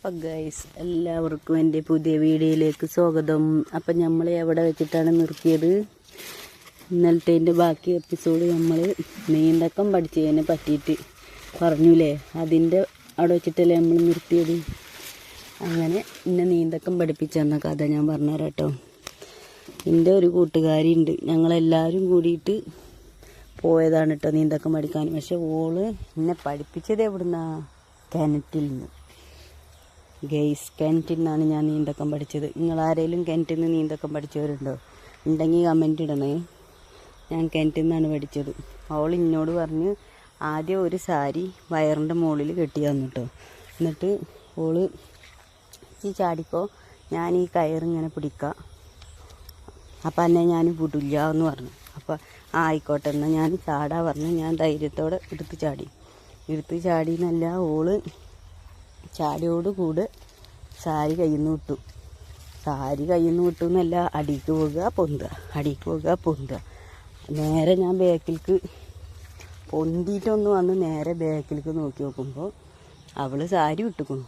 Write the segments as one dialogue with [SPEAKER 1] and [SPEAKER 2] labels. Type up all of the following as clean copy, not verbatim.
[SPEAKER 1] അപ്പം ഗൈസ് എല്ലാവർക്കും എൻ്റെ പുതിയ വീഡിയോയിലേക്ക് സ്വാഗതം. അപ്പം നമ്മൾ എവിടെ വെച്ചിട്ടാണ് നിർത്തിയത്? ഇന്നലത്തെ ബാക്കി എപ്പിസോഡ് നമ്മൾ നീന്തക്കം പഠിച്ചതിനെ പറ്റിയിട്ട് പറഞ്ഞില്ലേ, അതിൻ്റെ അവിടെ വെച്ചിട്ടല്ലേ നമ്മൾ നിർത്തിയത്. അങ്ങനെ എന്നെ നീന്തക്കം പഠിപ്പിച്ചെന്ന കഥ ഞാൻ പറഞ്ഞുതരാം കേട്ടോ. എൻ്റെ ഒരു കൂട്ടുകാരിയുണ്ട്, ഞങ്ങളെല്ലാവരും കൂടിയിട്ട് പോയതാണ് കേട്ടോ നീന്തക്കം പഠിക്കാൻ. പക്ഷെ ഓള് എന്നെ പഠിപ്പിച്ചത് എവിടുന്നാ? കിണറ്റിൽ നിന്ന്. ഗെയ്സ്, കിണറ്റിൽ നിന്നാണ് ഞാൻ നീന്തക്കം പഠിച്ചത്. നിങ്ങളാരെങ്കിലും കിണറ്റിൽ നിന്ന് നീന്തക്കം പഠിച്ചവരുണ്ടോ? ഉണ്ടെങ്കിൽ കമൻറ്റ് ഇടണേ. ഞാൻ കിണറ്റിൽ നിന്നാണ് പഠിച്ചത്. അവൾ എന്നോട് പറഞ്ഞ് ആദ്യം ഒരു സാരി വയറിൻ്റെ മുകളിൽ കെട്ടി തന്നു കേട്ടോ. എന്നിട്ട് ഓള് ഈ ചാടിക്കോ, ഞാൻ ഈ കയറിങ്ങനെ പിടിക്കാം, അപ്പം എന്നെ ഞാൻ വിടില്ല എന്ന് പറഞ്ഞു. അപ്പോൾ ആയിക്കോട്ടെ എന്നാൽ ഞാൻ ചാടാ പറഞ്ഞു. ഞാൻ ധൈര്യത്തോടെ എടുത്ത് ചാടി എന്നല്ല, ഓള് ചാടിയോടുകൂടെ സാരി കയ്യിൽ നിന്ന് വിട്ടു. സാരി കയ്യിൽ നിന്ന് വിട്ടു എന്നല്ല, അടിക്ക് പൊന്തുക. നേരെ ഞാൻ ബാക്കിലേക്ക് പൊന്തിയിട്ടൊന്ന് വന്ന് നേരെ ബാക്കിലേക്ക് നോക്കി നോക്കുമ്പോൾ അവൾ സാരി വിട്ടുക്കുന്നു.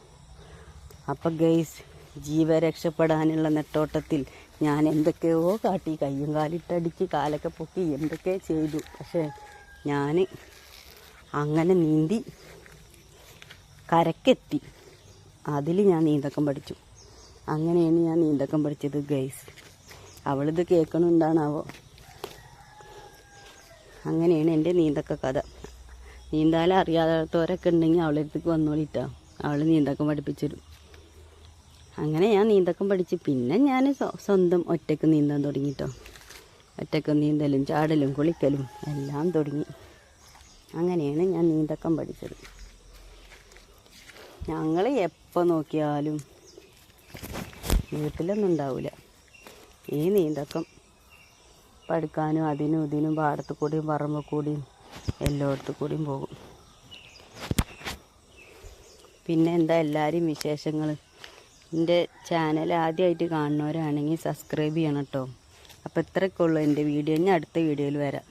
[SPEAKER 1] അപ്പം ഗൈസ്, ജീവരക്ഷപ്പെടാനുള്ള നെട്ടോട്ടത്തിൽ ഞാൻ എന്തൊക്കെയോ കാട്ടി, കയ്യും കാലിട്ടടിച്ച് കാലൊക്കെ പൊക്കി എന്തൊക്കെ ചെയ്തു. പക്ഷേ ഞാൻ അങ്ങനെ നീന്തി കരക്കെത്തി. അതിൽ ഞാൻ നീന്തക്കം പഠിച്ചു. അങ്ങനെയാണ് ഞാൻ നീന്തക്കം പഠിച്ചത് ഗൈസ്. അവളിത് കേൾക്കണുണ്ടാണാവോ? അങ്ങനെയാണ് എൻ്റെ നീന്തക്ക കഥ. നീന്താലും അറിയാത്തവരൊക്കെ ഉണ്ടെങ്കിൽ അവളുടെ അടുത്തേക്ക് വന്നോളിട്ടാ, അവൾ നീന്തക്കം പഠിപ്പിച്ചിരും. അങ്ങനെ ഞാൻ നീന്തക്കം പഠിച്ച് പിന്നെ ഞാൻ സ്വന്തം ഒറ്റയ്ക്ക് നീന്താൻ തുടങ്ങിട്ടോ. ഒറ്റയ്ക്ക് നീന്തലും ചാടലും കുളിക്കലും എല്ലാം തുടങ്ങി. അങ്ങനെയാണ് ഞാൻ നീന്തക്കം പഠിച്ചത്. ഞങ്ങൾ എപ്പോൾ നോക്കിയാലും വീട്ടിലൊന്നും ഉണ്ടാവില്ല. ഈ നീന്തക്കം പഠിക്കാനും അതിനും ഇതിനും പാടത്ത് കൂടിയും പറമ്പ് കൂടിയും എല്ലായിടത്തു കൂടിയും പോകും. പിന്നെ എന്താ എല്ലാവരും വിശേഷങ്ങൾ? എൻ്റെ ചാനൽ ആദ്യമായിട്ട് കാണുന്നവരാണെങ്കിൽ സബ്സ്ക്രൈബ് ചെയ്യണം കേട്ടോ. അപ്പോൾ ഇത്രയൊക്കെ ഉള്ളൂ എൻ്റെ വീഡിയോ. ഞാൻ അടുത്ത വീഡിയോയിൽ വരാം.